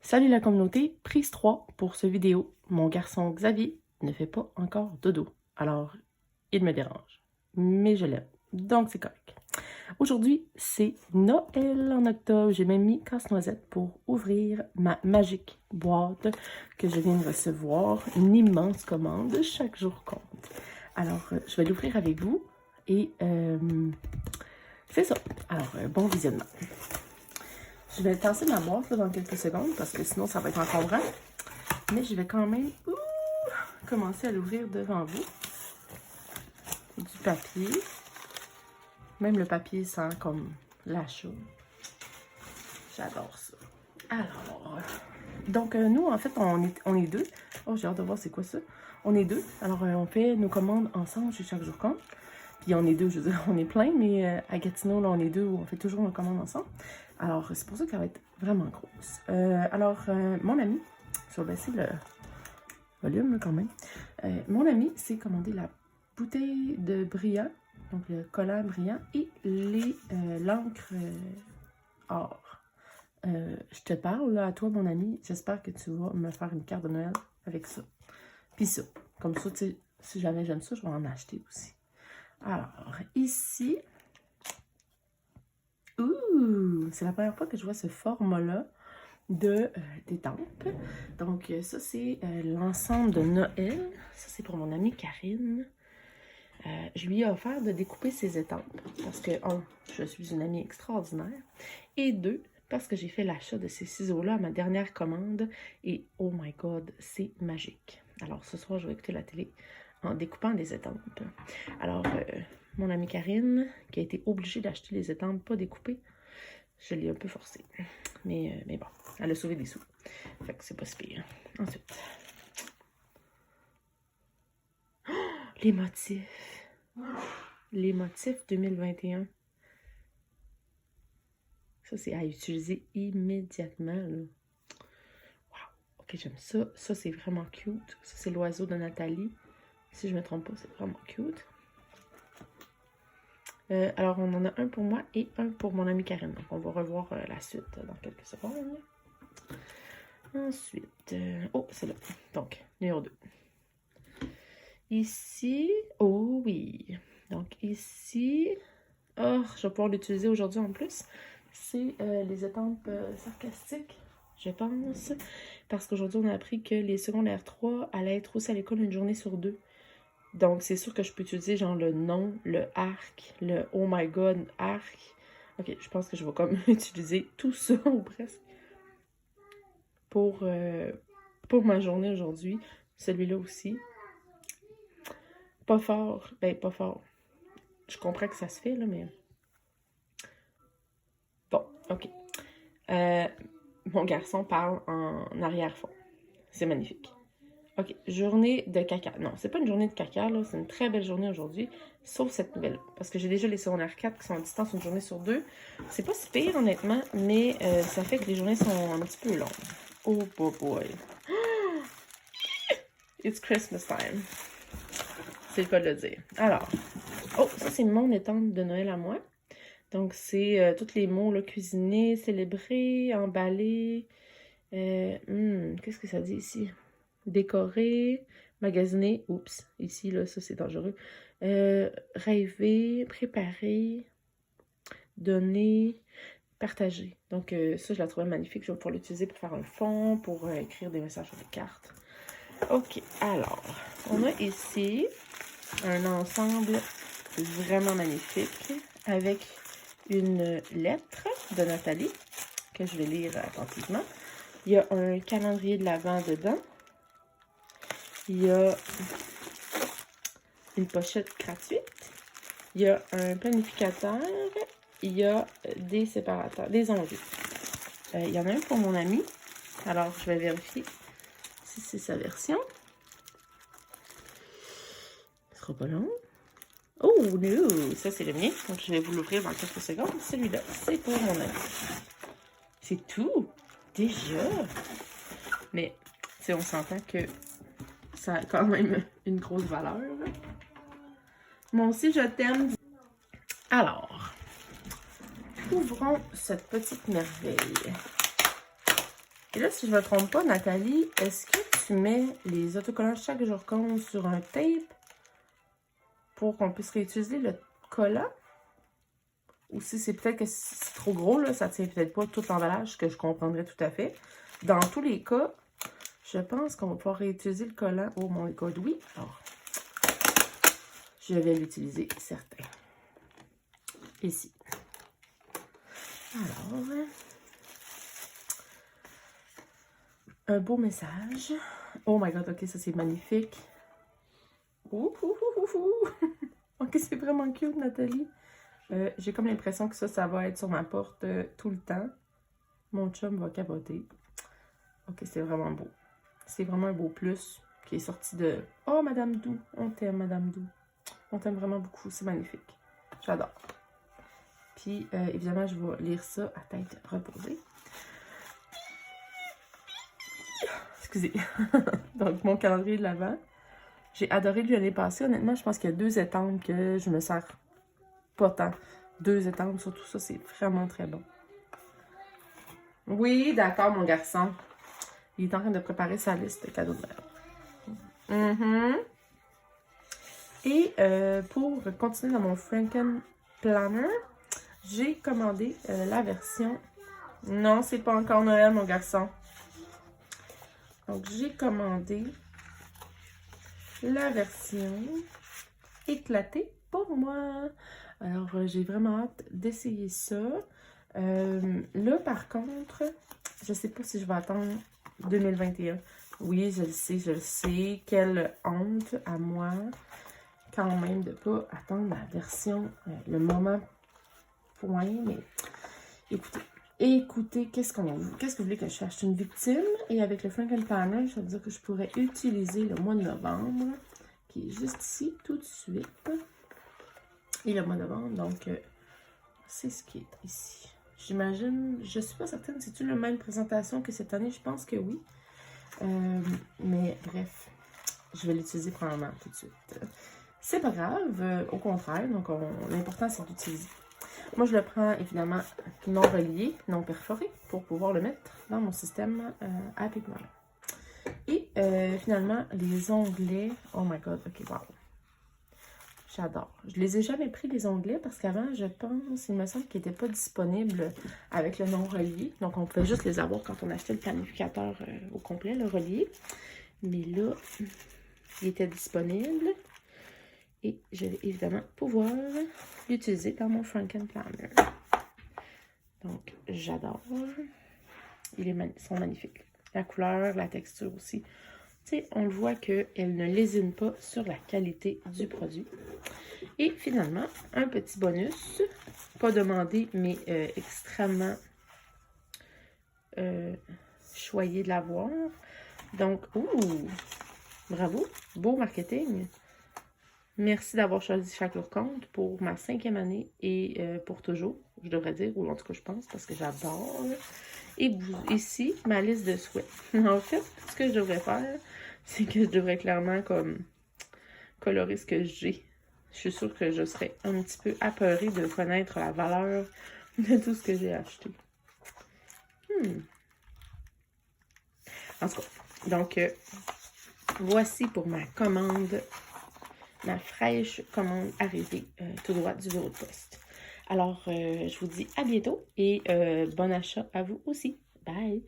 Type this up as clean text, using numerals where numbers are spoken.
Salut la communauté, prise 3 pour ce vidéo. Mon garçon Xavier ne fait pas encore dodo, alors il me dérange, mais je l'aime, donc c'est correct. Aujourd'hui, c'est Noël en octobre. J'ai même mis Casse-Noisette pour ouvrir ma magique boîte que je viens de recevoir. Une immense commande, chaque jour compte. Alors, je vais l'ouvrir avec vous et c'est ça. Alors, bon visionnement. Je vais tasser ma boîte là, dans quelques secondes parce que sinon ça va être encombrant. Mais je vais quand même commencer à l'ouvrir devant vous. Du papier. Même le papier sent comme l'achat. J'adore ça. Alors, donc nous en fait on est deux. Oh, j'ai hâte de voir c'est quoi ça. On est deux. Alors on fait nos commandes ensemble chez Chaque Jour Compte. Puis on est deux, je veux dire, on est plein, mais à Gatineau, là, on est deux, on fait toujours nos commandes ensemble. Alors, c'est pour ça qu'elle va être vraiment grosse. Mon ami, je vais baisser le volume, là, quand même. Mon ami s'est commandé la bouteille de brillant, donc le collant brillant, et l'encre or. Je te parle, là, à toi, mon ami. J'espère que tu vas me faire une carte de Noël avec ça. Puis ça. Comme ça, tu sais, si jamais j'aime ça, je vais en acheter aussi. Alors, ici, c'est la première fois que je vois ce format-là d'étampes. Donc, ça, c'est l'ensemble de Noël. Ça, c'est pour mon amie Karine. Je lui ai offert de découper ses étampes parce que, un, je suis une amie extraordinaire, et deux, parce que j'ai fait l'achat de ces ciseaux-là à ma dernière commande, et oh my god, c'est magique. Alors, ce soir, je vais écouter la télé en découpant des étampes. Alors, mon amie Karine, qui a été obligée d'acheter les étampes pas découpées, je l'ai un peu forcée. Mais bon, elle a sauvé des sous. Fait que c'est pas si pire. Ensuite. Oh, les motifs. Les motifs 2021. Ça, c'est à utiliser immédiatement, là. Wow. Ok, j'aime ça. Ça, c'est vraiment cute. Ça, c'est l'oiseau de Nathalie. Si je me trompe pas, c'est vraiment cute. Alors, on en a un pour moi et un pour mon amie Karine. Donc, on va revoir la suite dans quelques secondes. Ensuite, oh, c'est là. Donc, numéro 2. Ici, oh oui. Donc, ici, oh, je vais pouvoir l'utiliser aujourd'hui en plus. C'est les étampes sarcastiques, je pense. Parce qu'aujourd'hui, on a appris que les secondaires 3 allaient être aussi à l'école une journée sur 2. Donc, c'est sûr que je peux utiliser genre le nom, le arc, le oh my god, arc. Ok, je pense que je vais comme utiliser tout ça ou presque pour ma journée aujourd'hui. Celui-là aussi. Pas fort, ben pas fort. Je comprends que ça se fait, là, mais... Bon, ok. Mon garçon parle en arrière-fond. C'est magnifique. Ok, journée de caca. Non, c'est pas une journée de caca, là. C'est une très belle journée aujourd'hui, sauf cette nouvelle. Parce que j'ai déjà les secondaires 4 qui sont en distance une journée sur 2. C'est pas si pire, honnêtement, mais ça fait que les journées sont un petit peu longues. Oh boy. It's Christmas time. C'est le cas de le dire. Alors, oh, ça c'est mon étampe de Noël à moi. Donc, c'est tous les mots, là, cuisiner, célébrer, emballer. Qu'est-ce que ça dit ici? Décorer, magasiner. Oups, ici, là, ça, c'est dangereux. Rêver, préparer, donner, partager. Donc, ça, je la trouvais magnifique. Je vais pouvoir l'utiliser pour faire un fond, pour écrire des messages sur des cartes. OK, alors, on a ici un ensemble vraiment magnifique avec une lettre de Nathalie que je vais lire attentivement. Il y a un calendrier de l'Avent dedans. Il y a une pochette gratuite. Il y a un planificateur. Il y a des séparateurs, des envies. Il y en a un pour mon ami. Alors, je vais vérifier si c'est sa version. Ce sera pas long. Oh, no! Ça, c'est le mien. Donc, je vais vous l'ouvrir dans quelques secondes. Celui-là, c'est pour mon ami. C'est tout. Déjà. Mais, tu sais, on s'entend que ça a quand même une grosse valeur. Moi aussi, je t'aime. Alors, ouvrons cette petite merveille. Et là, si je ne me trompe pas, Nathalie, est-ce que tu mets les autocollants chaque jour compte sur un tape pour qu'on puisse réutiliser le collant? Ou si c'est peut-être que c'est trop gros, là, ça ne tient peut-être pas tout l'emballage, ce que je comprendrais tout à fait. Dans tous les cas, je pense qu'on va pouvoir réutiliser le collant. Oh mon God, oui. Alors, je vais l'utiliser, certain. Ici. Alors, un beau message. Oh my God, ok, ça c'est magnifique. Ouh, ouh, ouh, ouh, ouh. Ok, c'est vraiment cute, Nathalie. J'ai comme l'impression que ça va être sur ma porte tout le temps. Mon chum va capoter. Ok, c'est vraiment beau. C'est vraiment un beau plus qui est sorti de... Oh, Madame Dou, on t'aime, Madame Dou. On t'aime vraiment beaucoup, c'est magnifique. J'adore. Puis, évidemment, je vais lire ça à tête reposée. Excusez. Donc, mon calendrier de l'Avent. J'ai adoré lui l'année passée. Honnêtement, je pense qu'il y a 2 étampes que je me sers pas tant. 2 étampes, surtout ça, c'est vraiment très bon. Oui, d'accord, mon garçon. Il est en train de préparer sa liste de cadeaux de Noël. Et pour continuer dans mon Franken Planner, j'ai commandé la version... Non, c'est pas encore Noël, mon garçon. Donc, j'ai commandé la version éclatée pour moi. Alors, j'ai vraiment hâte d'essayer ça. Là, par contre, je sais pas si je vais attendre 2021. Oui, je le sais. Quelle honte à moi, quand même, de pas attendre la version, le moment point. Mais écoutez, qu'est-ce que vous voulez que je fasse? Je suis une victime. Et avec le Franken Planner, ça veut dire que je pourrais utiliser le mois de novembre, qui est juste ici, tout de suite. Et le mois de novembre, donc, c'est ce qui est ici. J'imagine, je suis pas certaine, c'est-tu la même présentation que cette année? Je pense que oui. Mais bref, je vais l'utiliser probablement tout de suite. C'est pas grave, au contraire, donc l'important c'est d'utiliser. Moi, je le prends évidemment non relié, non perforé, pour pouvoir le mettre dans mon système Happy Planner. Et finalement, les onglets, oh my God, ok, wow. J'adore. Je les ai jamais pris, les onglets, parce qu'avant, je pense, il me semble qu'ils n'étaient pas disponibles avec le non relié. Donc, on pouvait juste les avoir quand on achetait le planificateur au complet, le relié. Mais là, il était disponible. Et je vais évidemment pouvoir l'utiliser dans mon Franken Planner. Donc, j'adore. Ils sont magnifiques. La couleur, la texture aussi. Tu sais, on le voit qu'elle ne lésine pas sur la qualité du produit. Et finalement, un petit bonus, pas demandé, mais extrêmement choyé de l'avoir. Donc, bravo, beau marketing. Merci d'avoir choisi Chaque jour compte pour ma 5e année et pour toujours, je devrais dire, ou en tout cas je pense, parce que j'adore. Et ici, ma liste de souhaits. En fait, ce que je devrais faire, c'est que je devrais clairement comme colorer ce que j'ai. Je suis sûre que je serais un petit peu apeurée de connaître la valeur de tout ce que j'ai acheté. En tout cas, donc, voici pour ma commande, ma fraîche commande arrivée tout droit du bureau de poste. Alors, je vous dis à bientôt et bon achat à vous aussi. Bye!